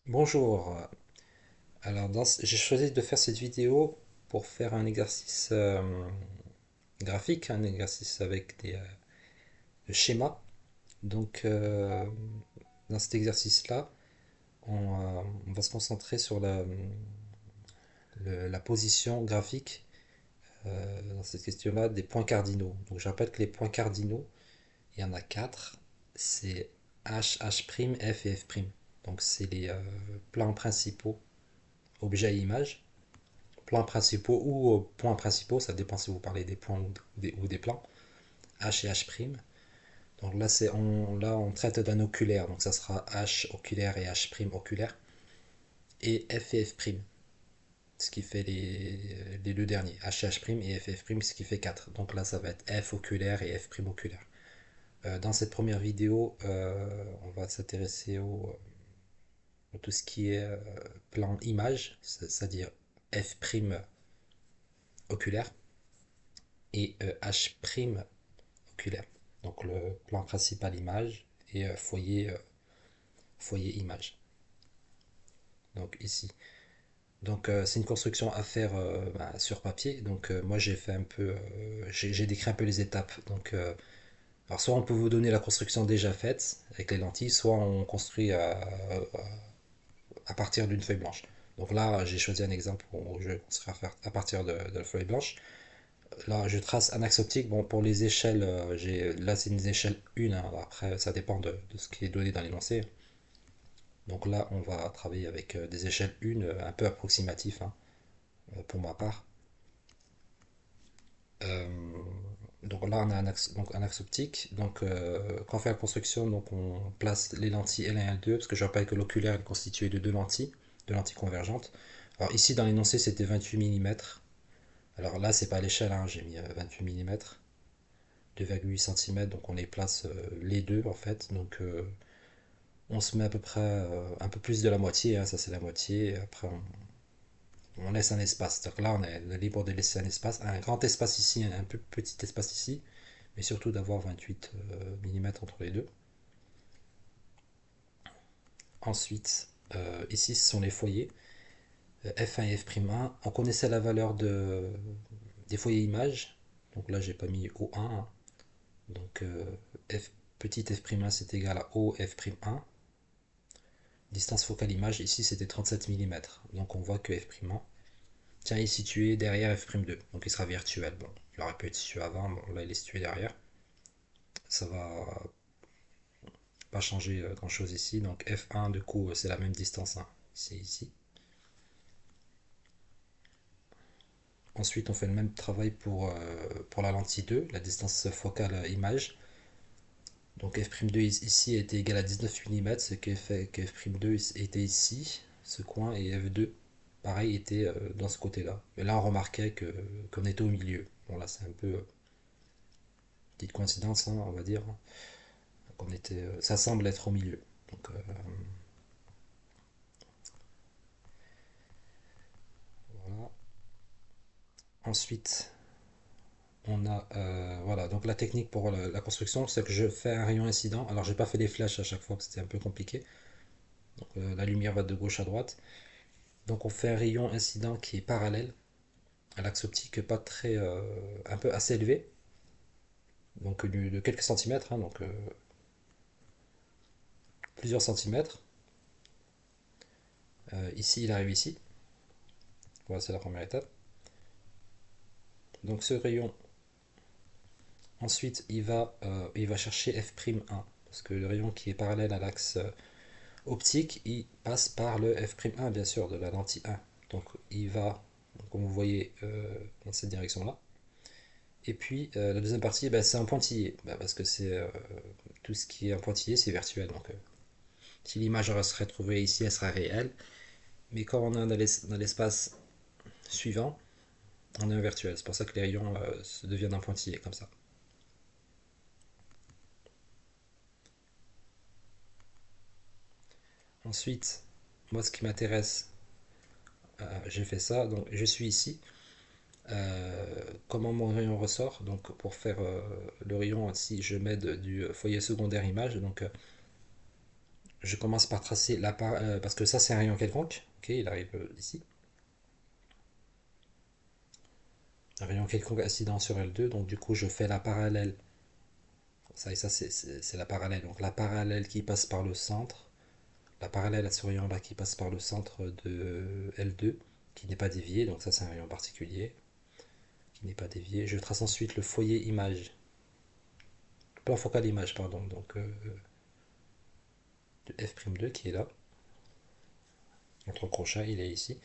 Bonjour. Alors, j'ai choisi de faire cette vidéo pour faire un exercice graphique, un exercice avec des schémas. Donc, dans cet exercice-là, on va se concentrer sur la position graphique, dans cette question-là, des points cardinaux. Donc, je rappelle que les points cardinaux, il y en a quatre. C'est H, H', F et F'. Donc, c'est les plans principaux, objets et images. Plans principaux ou points principaux, ça dépend si vous parlez des points ou des plans, H et H'. Donc là, là, on traite d'un oculaire, donc ça sera H oculaire et H' oculaire, et F et F', ce qui fait les deux derniers, H et H' et F et F', ce qui fait 4. Donc là, ça va être F oculaire et F' oculaire. Dans cette première vidéo, on va s'intéresser à tout ce qui est plan image, c'est-à-dire F' oculaire et H' oculaire. Donc le plan principal image et foyer image. Donc ici. Donc c'est une construction à faire sur papier. Donc moi j'ai fait un peu, j'ai décrit un peu les étapes. Donc alors soit on peut vous donner la construction déjà faite avec les lentilles, soit on construit à partir d'une feuille blanche. Donc là j'ai choisi un exemple où je construis à partir de la feuille blanche. Là, je trace un axe optique. Bon, pour les échelles, là, c'est une échelle 1. Hein. Après, ça dépend de ce qui est donné dans l'énoncé. Donc là, on va travailler avec des échelles 1 un peu approximatif hein, pour ma part. Euh, donc là, on a un axe optique. Donc, quand on fait la construction, donc on place les lentilles L1 et L2, parce que je rappelle que l'oculaire est constitué de deux lentilles convergentes. Alors ici, dans l'énoncé, c'était 28 mm. Alors là, c'est pas l'échelle, hein, j'ai mis 28 mm. 2,8 cm, donc on les place les deux en fait. Donc on se met à peu près un peu plus de la moitié, hein, ça c'est la moitié, et après on laisse un espace. Donc là on est libre de laisser un espace, un grand espace ici, un peu petit espace ici, mais surtout d'avoir 28 mm entre les deux. Ensuite, ici ce sont les foyers, F1 et F'1. On connaissait la valeur des foyers images, donc là j'ai pas mis O1, donc F, petit F'1 c'est égal à O F'1. Distance focale image, ici c'était 37 mm. Donc on voit que F'1 tiens, il est situé derrière F'2. Donc il sera virtuel. Bon, il aurait pu être situé avant, bon, là il est situé derrière. Ça va pas changer grand chose ici. Donc F1 du coup c'est la même distance, hein. C'est ici. Ensuite on fait le même travail pour la lentille 2, la distance focale image. Donc F'2 ici était égal à 19 mm, ce qui fait que F'2 était ici, ce coin, et F2 pareil était dans ce côté-là. Mais là on remarquait qu'on était au milieu. Bon là c'est un peu petite coïncidence, hein, on va dire, qu'on était, ça semble être au milieu. Donc voilà. Ensuite on a voilà donc la technique pour la construction, c'est que je fais un rayon incident. Alors j'ai pas fait les flèches à chaque fois, parce que c'était un peu compliqué. Donc la lumière va de gauche à droite. Donc on fait un rayon incident qui est parallèle à l'axe optique, pas très, un peu assez élevé, donc de quelques centimètres, hein, donc plusieurs centimètres. Ici, il arrive ici. Voilà, c'est la première étape. Donc ce rayon, ensuite, il va chercher F'1, parce que le rayon qui est parallèle à l'axe optique, il passe par le F'1, bien sûr, de la lentille 1. Donc il va, comme vous voyez, dans cette direction-là. Et puis la deuxième partie, bah, c'est un pointillé, bah, parce que c'est tout ce qui est un pointillé, c'est virtuel. Donc si l'image serait trouvée ici, elle sera réelle. Mais quand on est dans l'espace suivant, on est un virtuel. C'est pour ça que les rayons se deviennent un pointillé, comme ça. Ensuite, moi, ce qui m'intéresse, j'ai fait ça. Donc, je suis ici. Comment mon rayon ressort? Donc, pour faire le rayon, si je m'aide du foyer secondaire image, donc je commence par tracer parce que ça c'est un rayon quelconque, ok, il arrive ici. Un rayon quelconque incident sur L2, donc du coup je fais la parallèle. Ça et ça c'est la parallèle. Donc la parallèle qui passe par le centre, la parallèle à ce rayon là qui passe par le centre de L2, qui n'est pas dévié, donc ça c'est un rayon particulier, qui n'est pas dévié. Je trace ensuite le foyer image, le plan focal image, pardon, donc de F'2 qui est là. Notre crochet, il est ici.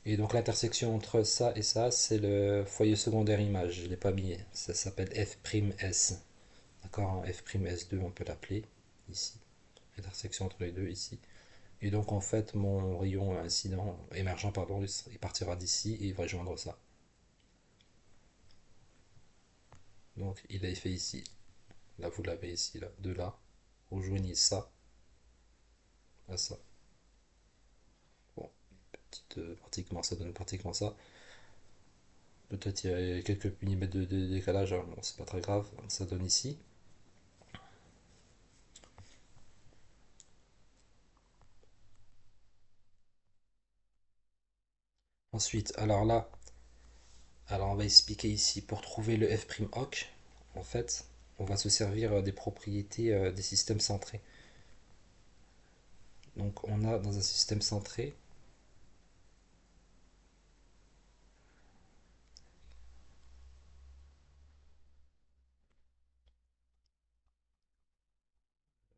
Et donc l'intersection entre ça et ça, c'est le foyer secondaire image. Je ne l'ai pas mis. Ça s'appelle F'S. D'accord, F'S2, on peut l'appeler ici. Intersection entre les deux ici. Et donc en fait, mon rayon incident, émergent, pardon, il partira d'ici et il va joindre ça. Donc il est fait ici. Là, vous l'avez ici, là, de là. Vous joignez ça à ça. Bon, pratiquement, ça donne pratiquement ça. Peut-être il y a quelques millimètres de décalage, hein. Bon, c'est pas très grave. Ça donne ici. Ensuite, alors là, alors on va expliquer ici, pour trouver le f'oc, en fait, on va se servir des propriétés des systèmes centrés. Donc on a dans un système centré,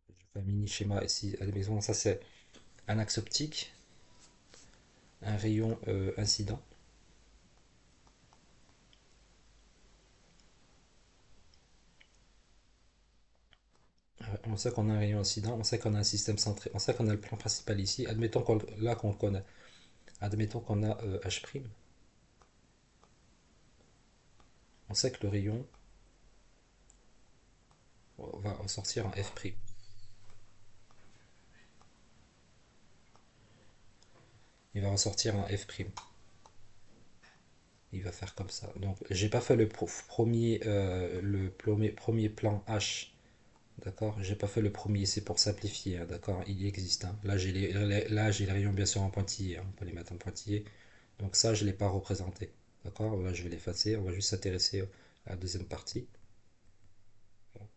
je fais un mini schéma ici à la maison, ça c'est un axe optique, un rayon incident. On sait qu'on a un rayon incident, on sait qu'on a un système centré, on sait qu'on a le plan principal ici. Admettons là qu'on le connaît. Admettons qu'on a H', on sait que le rayon va ressortir en F'. Il va ressortir en F'. Il va faire comme ça. Donc, j'ai pas fait le premier plan H. D'accord? J'ai pas fait le premier, c'est pour simplifier. Hein, d'accord? Il existe. Hein. Là, j'ai les rayons bien sûr en pointillé. Hein, on peut les mettre en pointillé. Donc, ça, je ne l'ai pas représenté. D'accord? Là, je vais l'effacer. On va juste s'intéresser à la deuxième partie. Donc,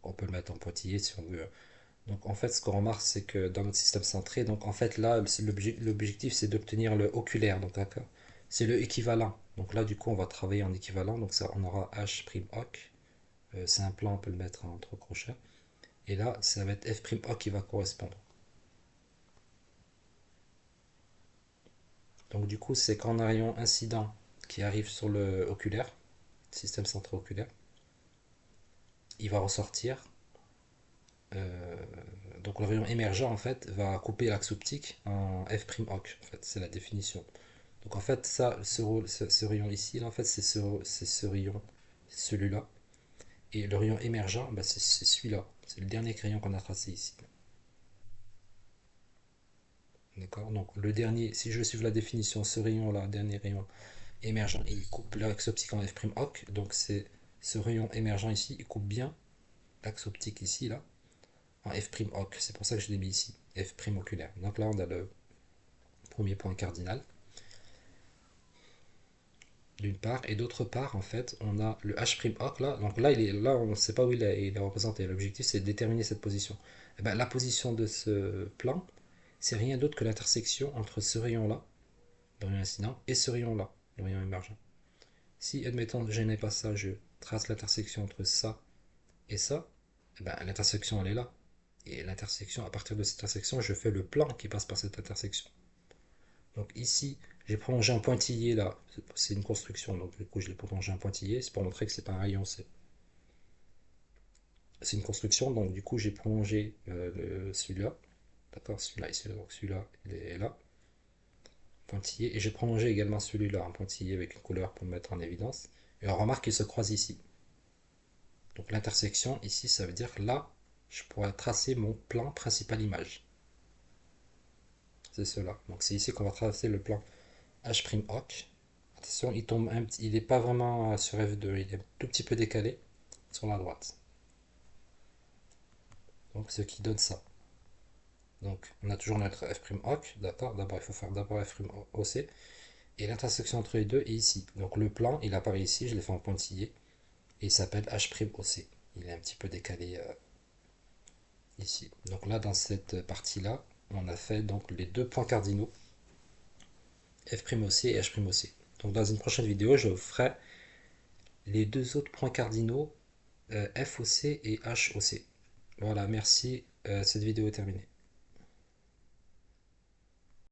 on peut le mettre en pointillé si on veut. Donc, en fait, ce qu'on remarque, c'est que dans notre système centré, donc en fait, là, l'objectif, c'est d'obtenir le oculaire. Donc, d'accord? C'est le équivalent. Donc là, du coup, on va travailler en équivalent. Donc ça, on aura H'-Oc. C'est un plan, on peut le mettre entre crochets. Et là, ça va être F'Oc qui va correspondre. Donc du coup, c'est quand on a un rayon incident qui arrive sur le oculaire, système centro-oculaire, il va ressortir. euh, donc le rayon émergent, en fait, va couper l'axe optique en F'Oc. En fait, c'est la définition. Donc en fait, ça, ce rayon ici, là, en fait, c'est ce rayon, celui-là. Et le rayon émergent, bah, c'est celui-là. C'est le dernier crayon qu'on a tracé ici. D'accord? Donc le dernier, si je suive la définition, ce rayon-là, dernier rayon émergent, il coupe l'axe optique en F'oc. Donc c'est ce rayon émergent ici, il coupe bien l'axe optique ici, là, en F'oc. C'est pour ça que je l'ai mis ici, F' oculaire. Donc là, on a le premier point cardinal, d'une part, et d'autre part, en fait, on a le H'oc là. Donc là, là, on ne sait pas où il est représenté. L'objectif, c'est de déterminer cette position. Et ben, la position de ce plan, c'est rien d'autre que l'intersection entre ce rayon-là, le rayon incident, et ce rayon-là, le rayon émergent. Si, admettons, je n'ai pas ça, je trace l'intersection entre ça et ça, eh ben, l'intersection, elle est là. Et l'intersection, à partir de cette intersection, je fais le plan qui passe par cette intersection. Donc ici, j'ai prolongé un pointillé là, c'est une construction, donc du coup je l'ai prolongé un pointillé, c'est pour montrer que c'est pas un rayon, c'est une construction, donc du coup j'ai prolongé celui-là, d'accord, celui-là ici, donc celui-là il est là, pointillé, et j'ai prolongé également celui-là, un pointillé avec une couleur pour me mettre en évidence, et on remarque qu'ils se croisent ici. Donc l'intersection ici, ça veut dire là, je pourrais tracer mon plan principal image. C'est cela. Donc c'est ici qu'on va tracer le plan H'oc. Attention, il tombe il n'est pas vraiment sur F2, il est un tout petit peu décalé sur la droite. Donc ce qui donne ça. Donc on a toujours notre f'oc, d'accord? D'abord il faut faire d'abord f'oc. Et l'intersection entre les deux est ici. Donc le plan, il apparaît ici, je l'ai fait en pointillé. Et il s'appelle h'oc. Il est un petit peu décalé ici. Donc là, dans cette partie-là, on a fait donc les deux points cardinaux, f'oc et h'oc. Donc dans une prochaine vidéo, je vous ferai les deux autres points cardinaux, FOC et HOC. Voilà, merci. Cette vidéo est terminée.